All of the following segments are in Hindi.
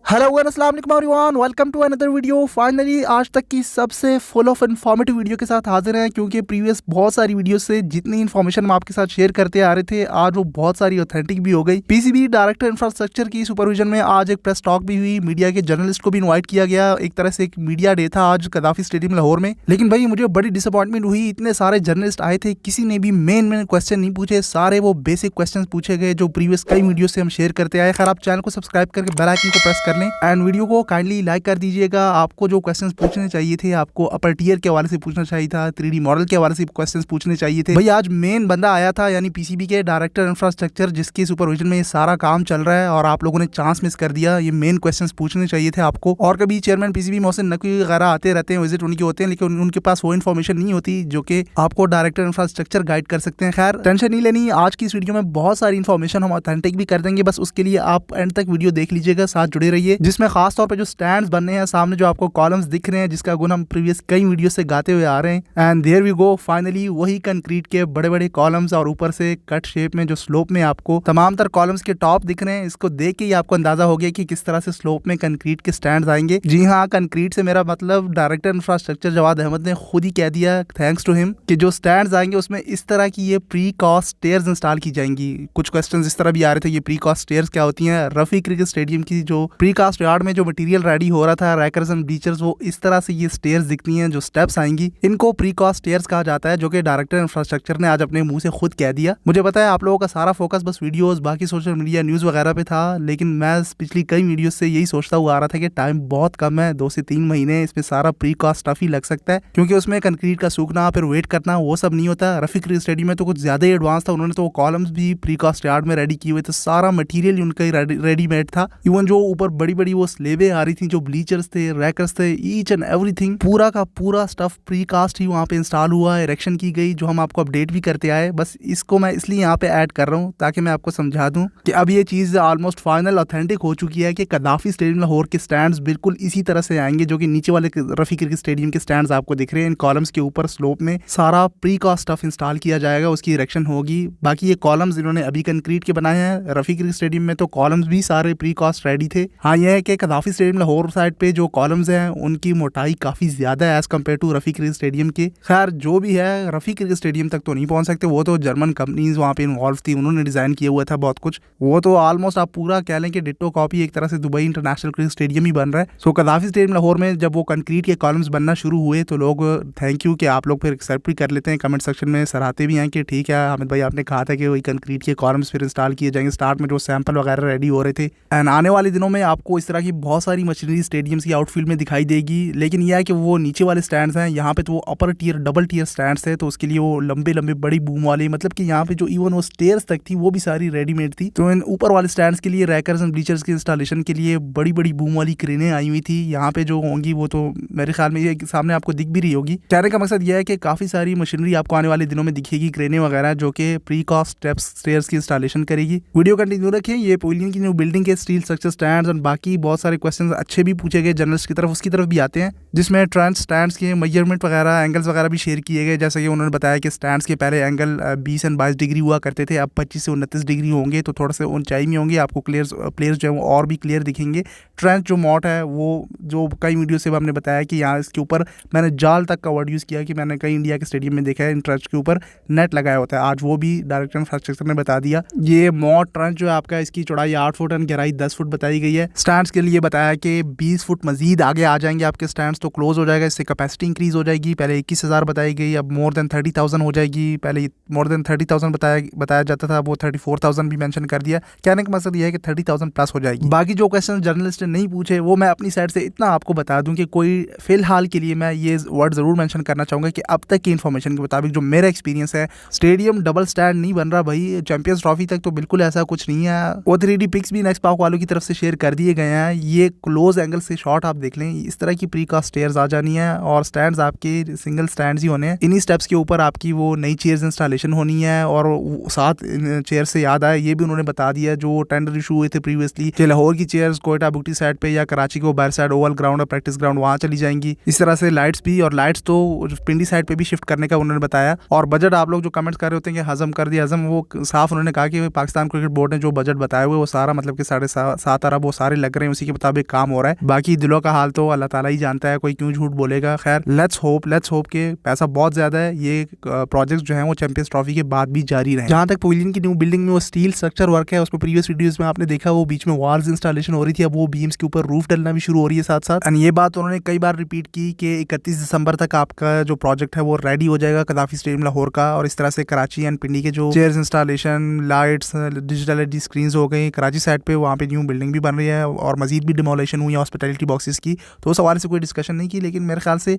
हेलो अस्सलाम वालेकुम everyone, welcome to another video. Finally आज तक की सबसे फुल ऑफ इन्फॉर्मेटिव वीडियो के साथ हाजिर हैं, क्योंकि प्रीवियस बहुत सारी वीडियो से जितनी इन्फॉर्मेशन हम आपके साथ शेयर करते आ रहे थे आज वो बहुत सारी ऑथेंटिक भी हो गई। पीसीबी डायरेक्टर इंफ्रास्ट्रक्चर की सुपरविजन में आज एक प्रेस टॉक भी हुई, मीडिया के जर्नलिस्ट को भी इन्वाइट किया गया। एक तरह से एक मीडिया डे था आज कदाफी स्टेडियम लाहौर में। लेकिन भाई मुझे बड़ी डिसअपॉइंटमेंट हुई, इतने सारे जर्नलिस्ट आए थे, किसी ने भी मेन क्वेश्चन नहीं पूछे। सारे वो बेसिक क्वेश्चन पूछे गए जो प्रीवियस कई वीडियो से हम शेयर करते आए। खैर आप चैनल को सब्सक्राइब करके बेल आइकन को प्रेस कर लें एंड वीडियो को काइंडली लाइक कर दीजिएगा। आपको जो क्वेश्चंस पूछने चाहिए थे, आपको अपर टियर के हवाले से पूछना चाहिए था, 3D मॉडल के हवाले से क्वेश्चंस पूछने चाहिए थे। भाई आज मेन बंदा आया था, यानी पीसीबी के डायरेक्टर इंफ्रास्ट्रक्चर, जिसके सुपरविजन में ये सारा काम चल रहा है और आप लोगों ने चांस मिस कर दिया। ये मेन क्वेश्चंस पूछने चाहिए थे आपको। और कभी चेयरमैन पीसीबी मोहसिन नकवी वगैरह आते रहते हैं, विजिट उनके होते हैं, लेकिन उनके पास वो इन्फॉर्मेशन नहीं होती जो कि आपको डायरेक्टर इंफ्रास्ट्रक्चर गाइड कर सकते हैं। खैर टेंशन नहीं लेनी, आज की इस वीडियो में बहुत सारी इन्फॉर्मेशन हम ऑथेंटिक भी कर देंगे। बस उसके लिए आप एंड तक वीडियो देख लीजिएगा, साथ जुड़े रहिए। जिसमें खास तौर पर जो स्टैंड्स बनने हैं, सामने जो आपको कॉलम्स दिख रहे हैं, जिसका गुण हम प्रीवियस कई वीडियो से गाते हुए आ रहे हैं। And there we go, finally वही कंक्रीट के बड़े बड़े कॉलम्स और ऊपर से कट शेप में जो स्लोप में आपको तमाम तर कॉलम्स के टॉप दिख रहे हैं। इसको देख के ही आपको अंदाजा हो गया कि किस तरह से स्लोप में कंक्रीट के स्टैंड्स आएंगे। जी हाँ, कंक्रीट से मेरा मतलब डायरेक्टर इंफ्रास्ट्रक्चर जवाद अहमद ने खुद ही कह दिया, थैंक्स टू हिम, कि जो स्टैंड्स आएंगे उसमें इस तरह की ये प्री कॉस्ट स्टेयर्स इंस्टॉल की जाएंगी। कुछ क्वेश्चन इस तरह भी आ रहे थे, ये प्री कॉस्ट स्टेयर्स क्या होती हैं। रफी क्रिकेट स्टेडियम की जो प्री कास्ट यार्ड में जो मटेरियल रेडी हो रहा था, रैकर्स एंड ब्लीचर्स, वो इस तरह से ये स्टेयर्स दिखती हैं, जो स्टेप्स आएंगी, इनको प्री कॉस्ट स्टेयर्स कहा जाता है, जो कि डायरेक्टर इंफ्रास्ट्रक्चर ने आज अपने मुंह से खुद कह दिया। मुझे पता है आप लोगों का सारा फोकस बस वीडियोस, बाकी सोशल मीडिया, न्यूज वगैरह पे था, लेकिन मैं पिछली कई वीडियो से यही सोचता हुआ आ रहा था कि टाइम बहुत कम है, 2 से 3 महीने, इसमें सारा प्री कॉस्ट स्टफ ही लग सकता है, क्योंकि उसमें कंक्रीट का सूखना, फिर वेट करना, वो सब नहीं होता। रफी क्रिकेट स्टेडियम में तो कुछ ज्यादा ही एडवांस था, उन्होंने तो कॉलम्स भी प्री कॉस्ट यार्ड में रेडी किए हुए थे, सारा मटीरियल उनका रेडीमेड था। इवन जो ऊपर बड़ी बड़ी वो स्लेबें आ रही थी, जो ब्लीचर्स थे, रैकर्स थे, ईच एंड एवरीथिंग, पूरा का पूरा स्टफ प्री कास्ट ही वहाँ पे इंस्टॉल हुआ, इरेक्शन की गई, जो हम आपको अपडेट भी करते आए। बस इसको मैं इसलिए यहाँ पे ऐड कर रहा हूँ ताकि मैं आपको समझा दूँ कि अब ये चीज़ ऑलमोस्ट फाइनल ऑथेंटिक हो चुकी है कि कदाफी स्टेडियम लाहौर के स्टैंड्स बिल्कुल इसी तरह से आएंगे, जो कि नीचे वाले रफी क्रिकेट स्टेडियम के स्टैंड्स आपको दिख रहे हैं। इन कॉलम्स के ऊपर स्लोप में सारा प्री कास्ट स्टफ इंस्टॉल किया जाएगा, उसकी इरेक्शन होगी। बाकी ये कॉलम्स इन्होंने अभी कंक्रीट के बनाए हैं। रफी क्रिकेट स्टेडियम में तो कॉलम्स भी सारे प्री कास्ट रेडी थे। हाँ, यह है कि कदाफी स्टेडियम लाहौर साइड पे जो कॉलम्स हैं उनकी मोटाई काफी ज्यादा है as compared to Rafi cricket stadium के। खैर जो भी है, रफी क्रिकेट स्टेडियम तक तो नहीं पहुंच सकते, वो तो जर्मन कंपनीज वहाँ पे इन्वॉल्व थी, उन्होंने डिजाइन किया हुआ था बहुत कुछ। वो तो ऑलमोस्ट आप पूरा कह लें कि डिट्टो कॉपी एक तरह से दुबई इंटरनेशनल क्रिकेट स्टेडियम ही बन रहा है। सो कदाफी स्टेडियम लाहौर में जब वो कंक्रीट के कॉलम्स बनना शुरू हुए तो लोग थैंक यू कि आप लोग फिर एक्सेप्ट भी कर लेते हैं, कमेंट सेक्शन में सराहते भी हैं कि ठीक है हामिद भाई, आपने कहा था कि वही कंक्रीट के कॉलम्स फिर इंस्टॉल किए जाएंगे। स्टार्ट में जो सैंपल वगैरह रेडी हो रहे थे, एंड आने वाले दिनों में आपको इस तरह की बहुत सारी मशीनरी स्टेडियम्स की आउटफील्ड में दिखाई देगी। लेकिन यह है कि वो नीचे वाले स्टैंड्स हैं, यहाँ पे तो वो अपर टियर डबल टियर स्टैंड्स है, तो उसके लिए वो लंबे लंबे बड़ी बूम वाले, मतलब कि यहाँ पे जो इवन वो स्टेयर्स तक थी वो भी सारी रेडीमेड थी। तो इन ऊपर वाले स्टैंड्स के लिए रैकर्स एंड ब्लीचर्स के इंस्टॉलेशन के लिए बड़ी बड़ी बूम वाली क्रेनें आई हुई थी। यहाँ पे जो होंगी वो तो मेरे ख्याल में ये सामने आपको दिख भी रही होगी। कहने का मकसद यह है कि काफी सारी मशीनरी आपको आने वाले दिनों में दिखेगी, क्रेनें वगैरह, जो कि प्री कॉस्ट स्टेप्स स्टेयर्स की इंस्टॉलेशन करेगी। वीडियो कंटिन्यू रखें। ये पोलियन की न्यू बिल्डिंग के स्टील स्ट्रक्चर स्टैंड्स और बाकी बहुत सारे क्वेश्चन अच्छे भी पूछे गए जर्नलिस्ट की तरफ, उसकी तरफ भी आते हैं, जिसमें ट्रांस स्टैंड्स के मेजरमेंट वगैरह, एंगल्स वगैरह भी शेयर किए गए। जैसे कि उन्होंने बताया कि स्टैंड्स के पहले एंगल 20 और 22 डिग्री हुआ करते थे, अब 25 से 29 डिग्री होंगे, तो थोड़ा से ऊंचाई में होंगे, आपको प्लेयर्स जो है वो और भी क्लियर दिखेंगे। ट्रेंच जो मॉट है वो जो कई वीडियो से हमने बताया कि यहाँ इसके ऊपर मैंने जाल तक का वर्ड यूज़ किया कि मैंने कई इंडिया के स्टेडियम में देखा है इन ट्रेंच के ऊपर नेट लगाया होता है। आज वो भी डायरेक्टर इंफ्रास्ट्रक्चर ने बता दिया। ये मॉट ट्रेंच जो है आपका, इसकी चौड़ाई 8 फुट और गहराई 10 फुट बताई गई है। स्टैंड्स के लिए बताया कि 20 फुट मजीद आगे आ जाएंगे आपके स्टैंड्स तो क्लोज हो जाएगा, इससे कैपेसिटी इंक्रीज हो जाएगी। पहले 21,000 बताई गई, अब मोर देन 30,000 हो जाएगी। पहले मोर देन 30,000 बताया जाता था, वो 34,000 भी मेंशन कर दिया। कहने का मकसद ये है कि 30,000 प्लस हो जाएगी। बाकी जो क्वेश्चन जर्नलिस्ट ने नहीं पूछे वो मैं अपनी साइड से इतना आपको बता दूं कि कोई फिलहाल के लिए मैं ये वर्ड जरूर मेंशन करना चाहूंगा कि अब तक की इन्फॉर्मेशन के मुताबिक जो मेरा एक्सपीरियंस है, स्टेडियम डबल स्टैंड नहीं बन रहा भाई। चैंपियंस ट्रॉफी तक तो बिल्कुल ऐसा कुछ नहीं है। वो 3D पिक्स भी नेक्स्ट पाक वालों की तरफ से शेयर कर दिए गए हैं। ये क्लोज एंगल से शॉट आप देख लें, इस तरह की प्री कास्ट स्टेयर्स आ जानी है और स्टैंड्स आपके सिंगल स्टैंड्स ही होने हैं। इन्हीं स्टेप्स के ऊपर आपकी वो नई चेयर्स इंस्टॉलेशन होनी है। और साथ चेयर से याद आया, ये भी उन्होंने बता दिया जो टेंडर इशू हुए थे प्रीवियसली कि लाहौर की चेयर्स कोयटा बुटी साइड पे, या कराची को बाहर साइड ओवल ग्राउंड और प्रैक्टिस ग्राउंड वहाँ चली जाएंगी। इस तरह से लाइट्स भी, और लाइट्स तो पिंडी साइड पे भी शिफ्ट करने का उन्होंने बताया। और बजट आप लोग जो कमेंट्स कर रहे होते हैं कि हजम कर दिया, हजम वो साफ उन्होंने कहा कि पाकिस्तान क्रिकेट बोर्ड ने जो बजट बताया हुआ है वो सारा मतलब कि 7.5 अरब वो सारे लग रहे हैं, उसी के मुताबिक काम हो रहा है। बाकी दिलों का हाल तो अल्लाह ताला ही जानता है, कोई क्यों झूठ बोलेगा। खैर लेट्स होप के पैसा बहुत ज्यादा है, ये प्रोजेक्ट जो है वो चैंपियंस ट्रॉफी के बाद भी जारी रहे। जहाँ तक पवेलियन की न्यू बिल्डिंग में वो स्टील स्ट्रक्चर वर्क है, उसमें प्रीवियस वीडियोस में आपने देखा वो बीच में वॉल्स इंस्टॉलेशन हो रही थी, अब वो बीम्स के ऊपर रूफ डलना भी शुरू हो रही है साथ साथ। एंड ये बात उन्होंने कई बार रिपीट की कि 31 दिसंबर तक आपका जो प्रोजेक्ट है वो रेडी हो जाएगा कदाफी स्टेडियम लाहौर का। और इस तरह से कराची एंड पिंडी के जो chairs installation, lights, digital LED screen हो गई। कराची साइड पे वहाँ पे न्यू बिल्डिंग भी बन रही है और मजीद भी डिमोलेशन हुई है हॉस्पिटैलिटी बॉक्सेस की, तो उस हवाले से कोई डिस्कशन नहीं की। लेकिन मेरे ख्याल से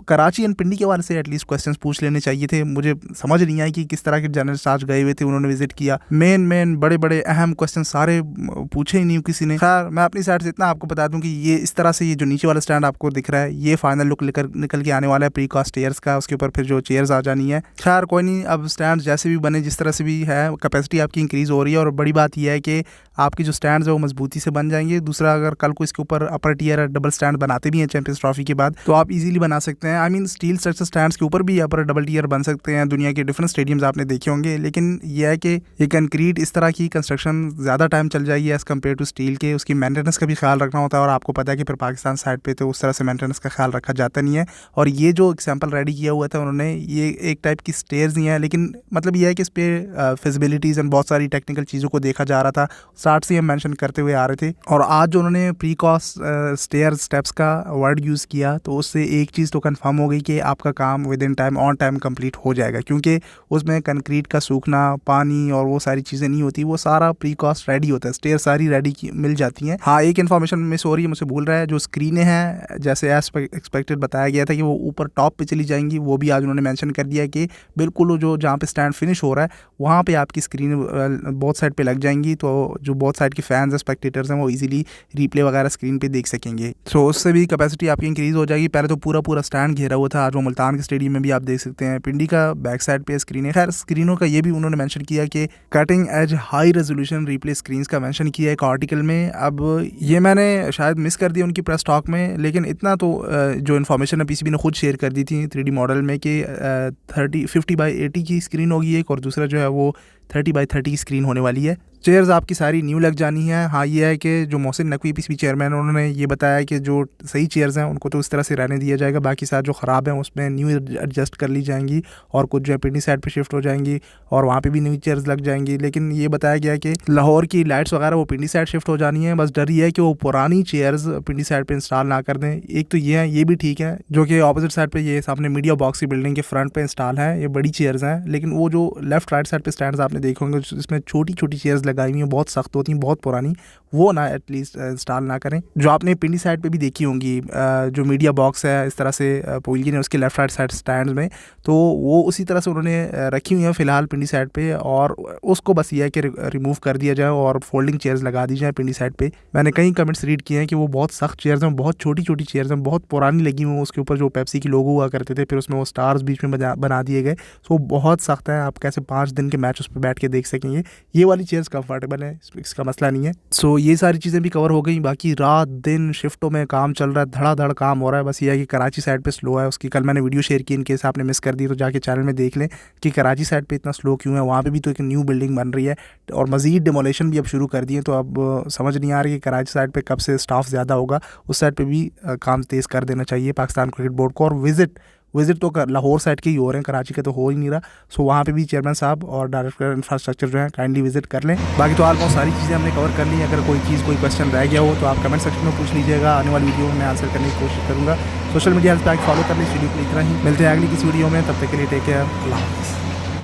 कराची एंड पिंडी के हवाले से एटलीस्ट क्वेश्चंस पूछ लेने चाहिए थे। मुझे समझ नहीं आई कि किस तरह के जर्नलिस्ट आज गए हुए थे, उन्होंने विजिट किया, मेन बड़े अहम क्वेश्चन सारे पूछे ही नहीं किसी ने। खैर मैं अपनी साइड से इतना आपको बता दूं कि ये इस तरह से ये जो नीचे वाला स्टैंड आपको दिख रहा है ये फाइनल लुक निकल के आने वाला है प्री कास्ट चेयर्स का, उसके ऊपर फिर जो चेयर्स आ जानी है। खैर कोई नहीं, अब स्टैंड जैसे भी बने, जिस तरह से भी है, कैपेसिटी आपकी इंक्रीज़ हो रही है। और बड़ी बात यह है कि आपके जो स्टैंड है वो मजबूती से बन जाएंगे। दूसरा, अगर कल को इसके ऊपर अपर टियर डबल स्टैंड बनाते भी हैं चैंपियंस ट्रॉफी के बाद, तो आप इजीली बना सकते हैं। I mean steel structure stands के ऊपर भी अपर डबल टियर बन सकते हैं, दुनिया के डिफरेंट स्टेडियम्स आपने देखे होंगे। लेकिन यह है कि ये कंक्रीट इस तरह की कंस्ट्रक्शन ज़्यादा टाइम चल जाएगी एज़ कम्पेयर टू स्टील के, उसकी मेंटेनेंस का भी ख्याल रखना होता है। और आपको पता है कि फिर पाकिस्तान साइड पे तो उस तरह से मेंटेनेंस का ख्याल रखा जाता नहीं है। और ये जो एग्जाम्पल रेडी किया हुआ था उन्होंने, ये एक टाइप की स्टेयर्स ही हैं, लेकिन मतलब ये है कि इस पर फिजिबिलिटीज़ एंड बहुत सारी टेक्निकल चीज़ों को देखा जा रहा था, स्टार्ट से हम मेंशन करते हुए आ रहे थे। और आज जो उन्होंने प्री कॉस्ट स्टेयर स्टेप्स का वर्ड यूज़ किया, तो उससे एक चीज़ तो कंफर्म हो गई कि आपका काम with in time on time complete हो जाएगा, क्योंकि उसमें कंक्रीट का सूखना, पानी और वो सारी चीज़ें नहीं होती, वो सारा प्री कॉस्ट रेडी होता है, स्टेयर सारी रेडी मिल जाती हैं। हाँ, एक इन्फॉर्मेशन मिस हो रही है, मुझसे भूल रहा है, जो स्क्रीनें हैं जैसे एक्सपेक्टेड बताया गया था कि वो ऊपर टॉप पे चली जाएंगी, वो भी आज उन्होंने मेंशन कर दिया कि बिल्कुल जो जहाँ पे स्टैंड फिनिश हो रहा है वहाँ पे आपकी स्क्रीन बहुत साइड पे लग जाएंगी, तो जो बहुत साइड के फैंस स्पेक्टेटर्स हैं वो इजीली रिप्ले वगैरह स्क्रीन पे देख सकेंगे। सो उससे भी कैपेसिटी आपकी इंक्रीज़ हो जाएगी। पहले तो पूरा स्टैंड घेरा हुआ था, आज वो मुल्तान के स्टेडियम में भी आप देख सकते हैं। पिंडी का बैक साइड पे स्क्रीन है। खैर स्क्रीनों का ये भी उन्होंने मेंशन किया कि cutting edge high resolution replay screen का मेंशन किया एक आर्टिकल में। अब ये मैंने शायद मिस कर दिया उनकी प्रेस टॉक में, लेकिन इतना तो जो इन्फॉर्मेशन है पीसीबी ने खुद शेयर कर दी थी 3D मॉडल में कि 50x80 की स्क्रीन होगी एक, और दूसरा जो है वो 30x30 की स्क्रीन होने वाली है। चेयर्स आपकी सारी न्यू लग जानी है। हाँ, ये है कि जो मोहसिन नकवी पीसीबी चेयरमैन, उन्होंने ये बताया कि जो सही चेयर्स हैं उनको तो इस तरह से रहने दिया जाएगा, बाकी साथ जो ख़राब हैं उसमें न्यू एडजस्ट कर ली जाएंगी, और कुछ जो है पिंडी साइड पे शिफ्ट हो जाएंगी और वहाँ पे भी न्यू चेयर्स लग जाएंगी। लेकिन ये बताया गया कि लाहौर की लाइट्स वगैरह वो पिंडी साइड शिफ्ट हो जानी है। बस डर ये है कि वो पुरानी चेयर्स पिंडी साइड पर इंस्टॉल ना कर दें। एक तो ये है, ये भी ठीक है, जो कि अपोजिट साइड पर ये सामने मीडिया बॉक्स की बिल्डिंग के फ्रंट पर इंस्टॉल है, ये बड़ी चेयर्स हैं। लेकिन वो जो लेफ्ट राइट साइड पर स्टैंड आपने देखे होंगे जिसमें छोटी छोटी चेयर्स लगाई हुई हैं, बहुत सख्त होती हैं, बहुत पुरानी, वो ना एटलीस्ट इंस्टॉल ना करें। जो आपने पिंडी साइड पे भी देखी होंगी जो मीडिया बॉक्स है इस तरह से पवेलियन है उसके लेफ्ट राइट साइड स्टैंड्स में, तो वो उसी तरह से उन्होंने रखी हुई है फ़िलहाल पिंडी साइड पे, और उसको बस ये है कि रिमूव कर दिया जाए और फोल्डिंग चेयर्स लगा दी जाए पिंडी साइड पे। मैंने कई कमेंट्स रीड किए हैं कि वो बहुत सख्त चेयर्स हैं, बहुत छोटी छोटी चेयर्स हैं, बहुत पुरानी लगी हुई, उसके ऊपर जो पेप्सी की लोगो हुआ करते थे, फिर उसमें वो स्टार्स बीच में बना दिए गए, तो बहुत सख्त है। आप कैसे 5 दिन के मैच उस पर बैठ के देख सकेंगे। ये वाली चेयर्स कंफर्टेबल है, इसका मसला नहीं है। सो ये सारी चीज़ें भी कवर हो गई। बाकी रात दिन शिफ्टों में काम चल रहा है, धड़ाधड़ काम हो रहा है। बस ये है कि कराची साइड पे स्लो है, उसकी कल मैंने वीडियो शेयर की, इनकेस आपने मिस कर दी तो जाके चैनल में देख लें कि कराची साइड पे इतना स्लो क्यों है। वहाँ पे भी तो एक न्यू बिल्डिंग बन रही है और मज़ीद डिमोलेशन भी अब शुरू कर दिए, तो अब समझ नहीं आ रही कि कराची साइड पर कब से स्टाफ ज़्यादा होगा, उस साइड पर भी काम तेज़ कर देना चाहिए पाकिस्तान क्रिकेट बोर्ड को। और विजिट तो लाहौर साइड के ही हो रहे हैं, कराची का तो हो ही नहीं रहा। सो वहाँ पे भी चेयरमैन साहब और डायरेक्टर इंफ्रास्ट्रक्चर जो है काइंडली विजिट कर लें। बाकी तो ऑलमोस्ट सारी चीज़ें हमने कवर कर ली। अगर कोई चीज़ कोई क्वेश्चन रह गया हो तो आप कमेंट सेक्शन में पूछ लीजिएगा, आने वाली वीडियो में मैं आंसर करने की कोशिश करूँगा। सोशल मीडिया हैशटैग फॉलो कर लीजिए। इतना ही मिलते हैं अगली किसी वीडियो में, तब तक के लिए टेक केयर, अल्लाह हाफ़िज़।